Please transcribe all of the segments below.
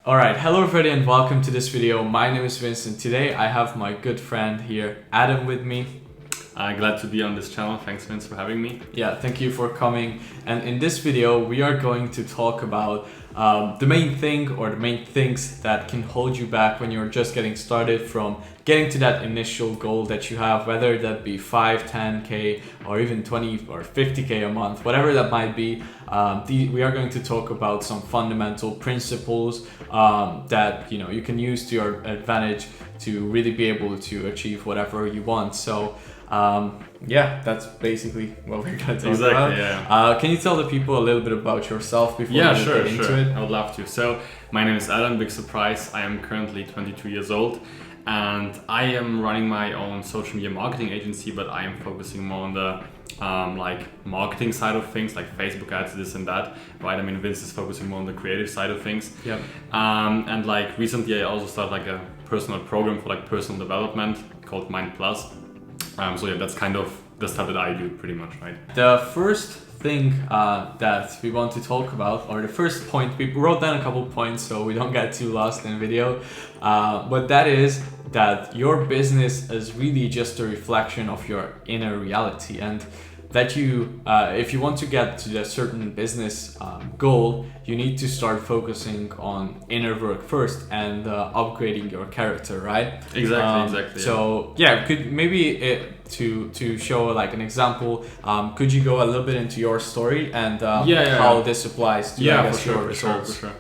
Alright, hello everybody and welcome to this video. My name is Vincent. Today I have my good friend here, Adam, with me. Glad to be on this channel. Thanks, Vince, for having me. Yeah, thank you for coming. And in this video, we are going to talk about the main thing or the main things that can hold you back when you're just getting started from getting to that initial goal that you have, whether that be 5, 10K or even 20 or 50K a month, whatever that might be. We are going to talk about some fundamental principles that you can use to your advantage to really be able to achieve whatever you want. So yeah, that's basically what we're going to talk about. Yeah. Can you tell the people a little bit about yourself before we sure, get into it? I would love to. So my name is Adam, big surprise. I am currently 22 years old and I am running my own social media marketing agency, but I am focusing more on the marketing side of things, like Facebook ads, this and that, right? I mean, Vince is focusing more on the creative side of things. Yep. And recently I also started a personal program for personal development called Mind Plus. So yeah, that's kind of the stuff that I do pretty much, right? The first thing that we want to talk about, or the first point, we wrote down a couple points so we don't get too lost in video, but that is that your business is really just a reflection of your inner reality, and that if you want to get to a certain business goal, you need to start focusing on inner work first and upgrading your character, right? Exactly. So yeah, could maybe to show an example, could you go a little bit into your story and how this applies to your results? For sure.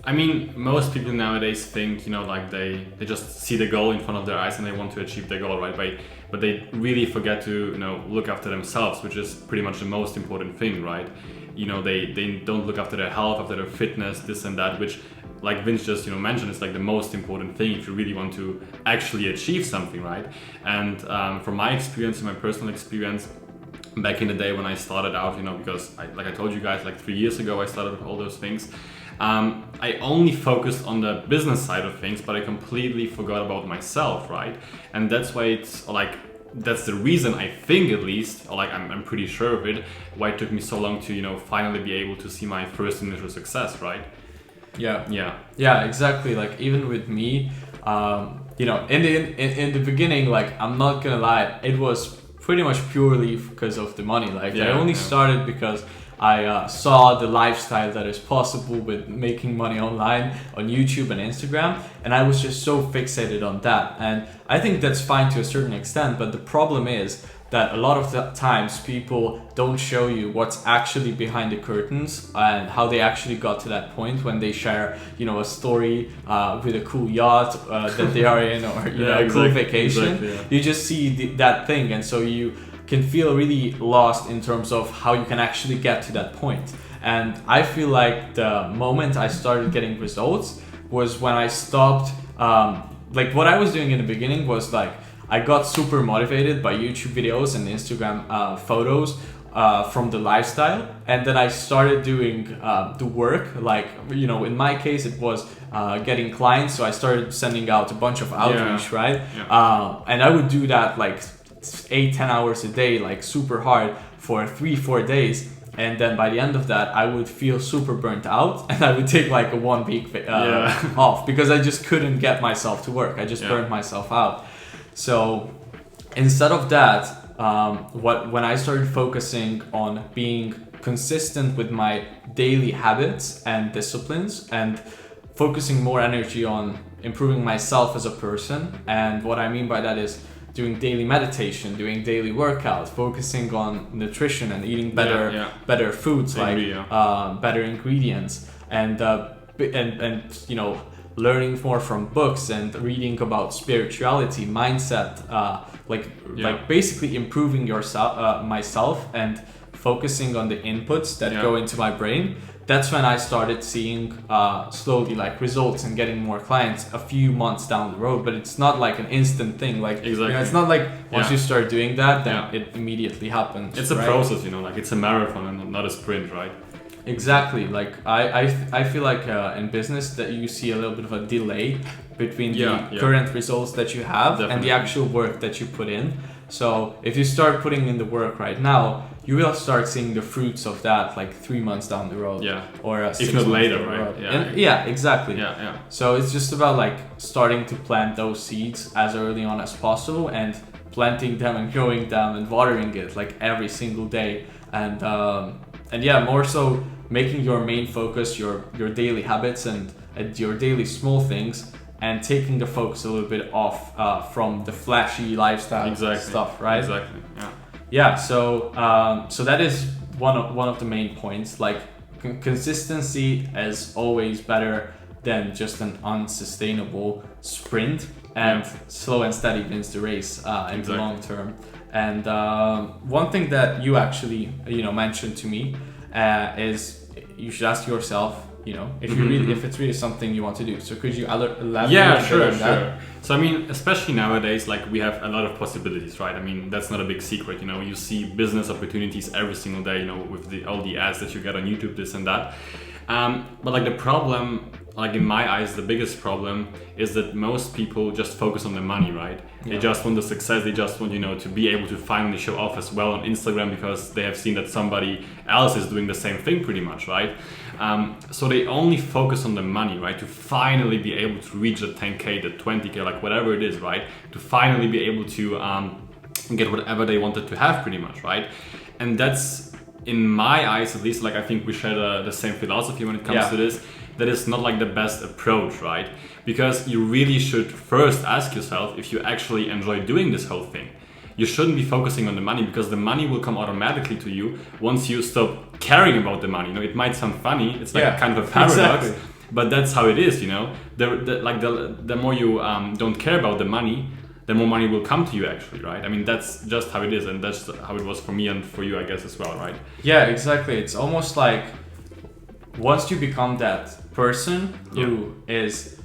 I mean, most people nowadays think, they just see the goal in front of their eyes and they want to achieve their goal, right? But they really forget to, look after themselves, which is pretty much the most important thing, right? They don't look after their health, after their fitness, this and that, which, like Vince just, mentioned, is the most important thing if you really want to actually achieve something, right? And from my experience, my personal experience, back in the day when I started out, because I told you guys, 3 years ago, I started with all those things. I only focused on the business side of things, but I completely forgot about myself, right? And that's why it's that's the reason, I think at least, or I'm pretty sure of it, why it took me so long to, finally be able to see my first initial success, right? Yeah, exactly. Even with me, in the beginning, I'm not gonna lie, it was pretty much purely because of the money. I only started because I saw the lifestyle that is possible with making money online on YouTube and Instagram, and I was just so fixated on that. And I think that's fine to a certain extent, but the problem is that a lot of the times people don't show you what's actually behind the curtains and how they actually got to that point when they share, a story with a cool yacht that they are in, or a cool vacation. Exactly, yeah. You just see that thing, and so you can feel really lost in terms of how you can actually get to that point. And I feel like the moment I started getting results was when I stopped, what I was doing in the beginning was I got super motivated by YouTube videos and Instagram photos from the lifestyle, and then I started doing the work. In my case, it was getting clients, so I started sending out a bunch of outreach, right? Yeah. And I would do that 8-10 hours a day, super hard for 3-4 days, and then by the end of that I would feel super burnt out and I would take a 1 week off because I just couldn't get myself to work. I just burnt myself out. So instead of that, when I started focusing on being consistent with my daily habits and disciplines and focusing more energy on improving myself as a person, and what I mean by that is doing daily meditation, doing daily workouts, focusing on nutrition and eating better foods, better ingredients, and learning more from books and reading about spirituality, mindset, basically improving myself and focusing on the inputs that go into my brain. That's when I started seeing slowly results and getting more clients a few months down the road. But it's not an instant thing. Exactly. It's not once you start doing that, then it immediately happens. It's a process, it's a marathon and not a sprint, right? Exactly. I feel in business that you see a little bit of a delay between the current results that you have and the actual work that you put in. So if you start putting in the work right now, you will start seeing the fruits of that like 3 months down the road. Yeah. Or 6 if not months later, down the right? road. Yeah. And, yeah, exactly. Yeah. So it's just about like starting to plant those seeds as early on as possible, and planting them and growing them and watering it like every single day. And yeah, more so making your main focus your daily habits and your daily small things, and taking the focus a little bit off from the flashy lifestyle stuff, right? Exactly. Yeah. Yeah. So that is one of the main points. Like consistency is always better than just an unsustainable sprint, and slow and steady wins the race in the long term. And one thing that you actually mentioned to me is you should ask yourself, if it's really something you want to do. So could you elaborate? Yeah, sure. That? So I mean, especially nowadays, like we have a lot of possibilities, right? I mean, that's not a big secret. You see business opportunities every single day. With all the ads that you get on YouTube, this and that. But like the problem, like in my eyes, the biggest problem is that most people just focus on the money, right? They just want the success. They just want, to be able to finally show off as well on Instagram because they have seen that somebody else is doing the same thing pretty much, right? So they only focus on the money, right? To finally be able to reach the 10K, the 20K, like whatever it is, right? To finally be able to get whatever they wanted to have pretty much, right? And that's, in my eyes at least, like I think we share the same philosophy when it comes to this. That is not like the best approach, right? Because you really should first ask yourself if you actually enjoy doing this whole thing. You shouldn't be focusing on the money, because the money will come automatically to you once you stop caring about the money. It might sound funny, it's like kind of a paradox, but that's how it is. The more you don't care about the money, the more money will come to you actually, right? I mean, that's just how it is, and that's how it was for me and for you, I guess, as well, right? Yeah, exactly. It's almost like once you become that person who is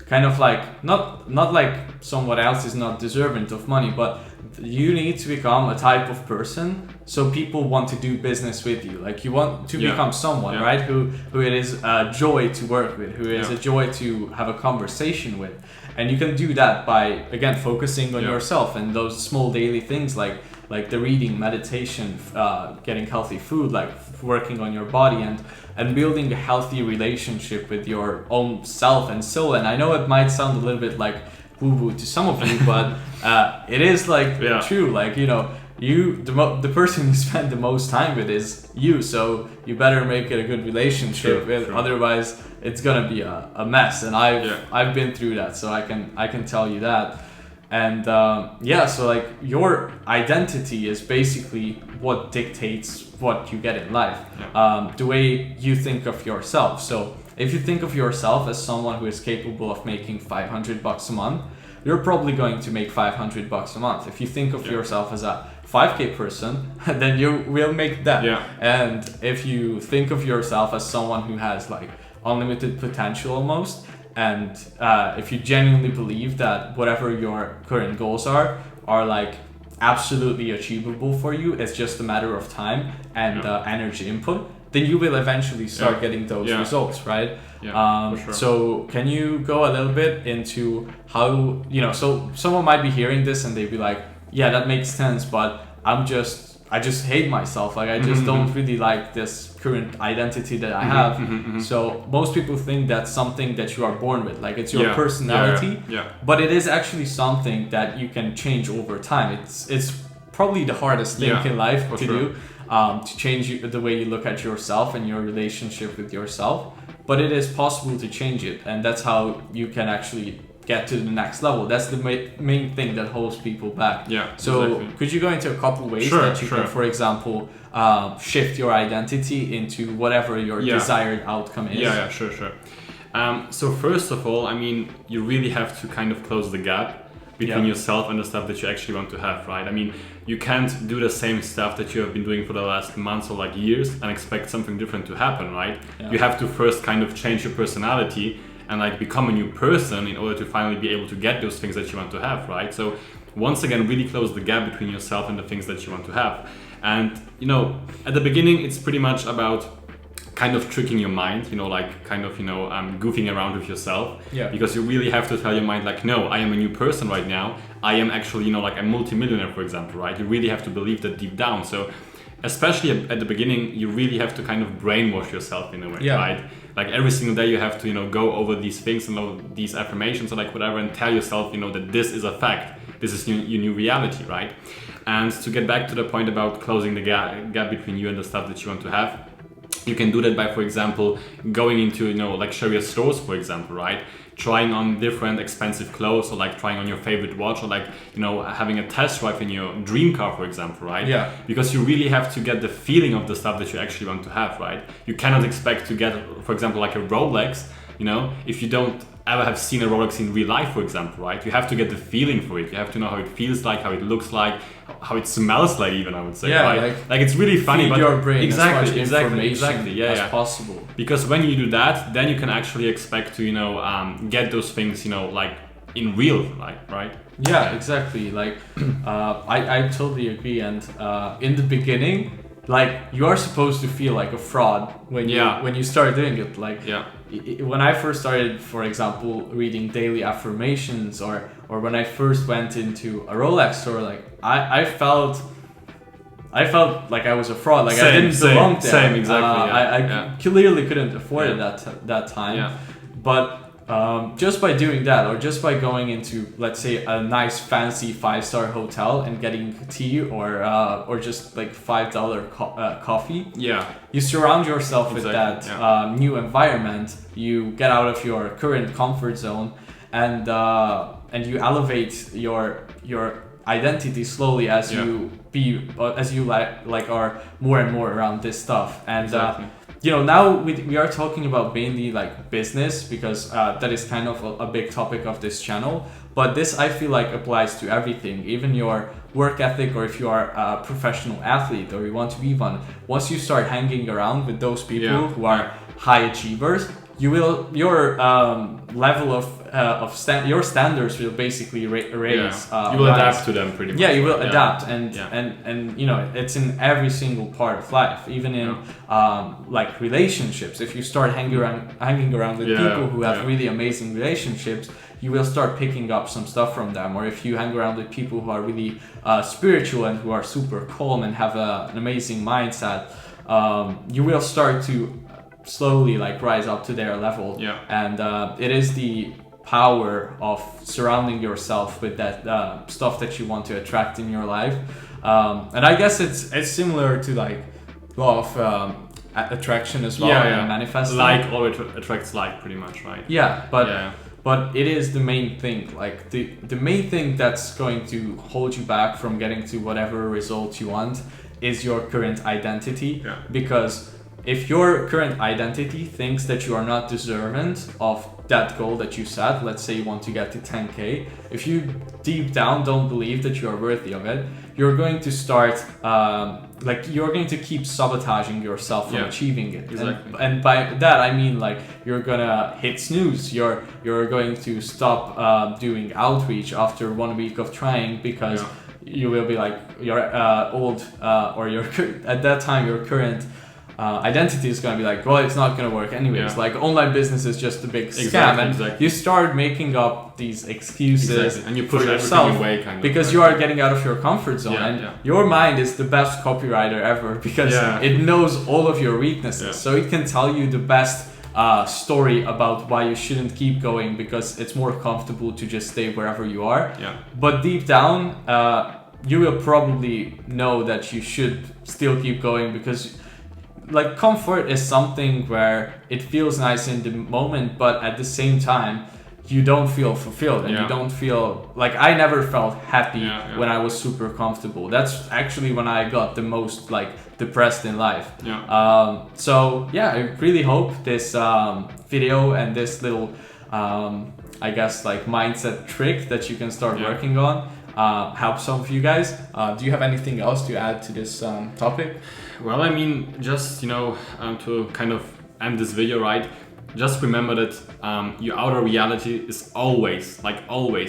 kind of like not like someone else is not deserving of money, but you need to become a type of person so people want to do business with you. Like you want to become someone, right? Who it is a joy to work with, who is a joy to have a conversation with. And you can do that by, again, focusing on yourself and those small daily things like the reading, meditation, getting healthy food, like working on your body and building a healthy relationship with your own self and soul. And I know it might sound a little bit like woo-woo to some of you, but it is like true. Like, the person you spend the most time with is you, so you better make it a good relationship. Otherwise it's gonna be a mess. And I've been through that, so I can tell you that. And so like your identity is basically what dictates what you get in life, the way you think of yourself. So if you think of yourself as someone who is capable of making $500 a month, you're probably going to make $500 a month. If you think of yourself as a 5K person, then you will make that. And if you think of yourself as someone who has like unlimited potential almost, and if you genuinely believe that whatever your current goals are like absolutely achievable for you, it's just a matter of time and energy input, then you will eventually start getting those results, right? For sure. So can you go a little bit into how, so someone might be hearing this and they'd be like, yeah, that makes sense, but I just hate myself. Like I just don't really like this current identity that I have. So most people think that's something that you are born with, like it's your personality. But it is actually something that you can change over time. It's probably the hardest thing in life to do, to change the way you look at yourself and your relationship with yourself. But it is possible to change it, and that's how you can actually get to the next level. That's the main thing that holds people back. So could you go into a couple ways that you can, for example, shift your identity into whatever your desired outcome is? Sure. So first of all, I mean, you really have to kind of close the gap between yourself and the stuff that you actually want to have, right? I mean, you can't do the same stuff that you have been doing for the last months or like years and expect something different to happen, right? You have to first kind of change your personality and like become a new person in order to finally be able to get those things that you want to have, right? So once again, really close the gap between yourself and the things that you want to have. And at the beginning, it's pretty much about kind of tricking your mind, like kind of, goofing around with yourself. Yeah. Because you really have to tell your mind like, no, I am a new person right now. I am actually, like a multimillionaire, for example, right? You really have to believe that deep down. So especially at the beginning, you really have to kind of brainwash yourself in a way, right? Like every single day you have to, go over these things and these affirmations or like whatever and tell yourself, that this is a fact. This is your new reality, right? And to get back to the point about closing the gap between you and the stuff that you want to have, you can do that by, for example, going into, like Sharia stores, for example, right? Trying on different expensive clothes, or like trying on your favorite watch, or like, having a test drive in your dream car, for example, right? Yeah. Because you really have to get the feeling of the stuff that you actually want to have, right? You cannot expect to get, for example, like a Rolex, if you don't ever have seen a Rolex in real life, for example, right? You have to get the feeling for it. You have to know how it feels like, how it looks like, how it smells like, even, I would say. Yeah, right? Like it's really funny. Feed but your brain exactly, as much exactly. Yeah, as possible. Because when you do that, then you can actually expect to, get those things, like in real life, right? Yeah, exactly. Like, I totally agree. And in the beginning, like, you are supposed to feel like a fraud when you start doing it. Like, when I first started, for example, reading daily affirmations, or when I first went into a Rolex store, like I felt like I was a fraud. Like I didn't belong there. Same, exactly. I clearly couldn't afford it that time. Yeah. But just by doing that, or just by going into, let's say, a nice fancy 5-star hotel and getting tea or just like $5 coffee, you surround yourself with that new environment. You get out of your current comfort zone, and you elevate your identity slowly as you are more and more around this stuff. And now we are talking about mainly like business, because that is kind of a big topic of this channel. But this, I feel like, applies to everything, even your work ethic, or if you are a professional athlete or you want to be one. Once you start hanging around with those people who are high achievers, your level of your standards will basically raise. You will adapt to them pretty much. Yeah, you will adapt, and it's in every single part of life, even in like relationships. If you start hanging around with people who have really amazing relationships, you will start picking up some stuff from them. Or if you hang around with people who are really spiritual and who are super calm and have an amazing mindset, you will start to slowly like rise up to their level. And it is the power of surrounding yourself with that stuff that you want to attract in your life. And I guess it's similar to like law of attraction as well, and manifesting. Like always attracts like, pretty much, right? But it is the main thing, like the main thing that's going to hold you back from getting to whatever result you want is your current identity. Because if your current identity thinks that you are not deserving of that goal that you set, let's say you want to get to 10K, if you deep down don't believe that you are worthy of it, you're going to start you're going to keep sabotaging yourself from achieving it. And by that I mean, like, you're gonna hit snooze, you're going to stop doing outreach after 1 week of trying, because you will be like, your old or your at that time your current identity is going to be like, well, it's not going to work anyways. Like, online business is just a big scam, and you start making up these excuses and you push yourself away, kind of, because you are getting out of your comfort zone. And your mind is the best copywriter ever, because it knows all of your weaknesses, so it can tell you the best story about why you shouldn't keep going, because it's more comfortable to just stay wherever you are. But deep down, you will probably know that you should still keep going, because like, comfort is something where it feels nice in the moment, but at the same time you don't feel fulfilled, and you don't feel like, I never felt happy when I was super comfortable. That's actually when I got the most like depressed in life. So yeah, I really hope this video and this little I guess like mindset trick that you can start working on help some of you guys. Do you have anything else to add to this topic? Well, I mean, just, to kind of end this video, right? Just remember that your outer reality is always,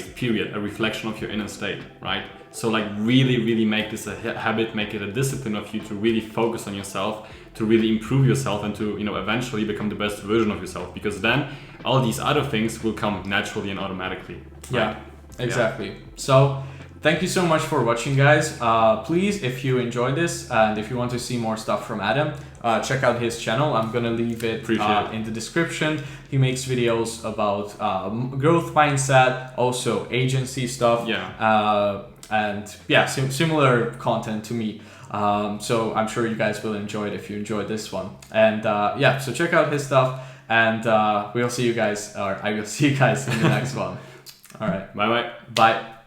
period, a reflection of your inner state, right? So like, really make this a habit, make it a discipline of you to really focus on yourself, to really improve yourself and to, eventually become the best version of yourself, because then all these other things will come naturally and automatically. Right? Yeah, exactly. So thank you so much for watching, guys. Please, if you enjoyed this and if you want to see more stuff from Adam, check out his channel. I'm gonna leave it in the description. He makes videos about growth mindset, also agency stuff, and similar content to me. So I'm sure you guys will enjoy it if you enjoyed this one. And so check out his stuff, and I will see you guys in the next one. All right, bye. Bye.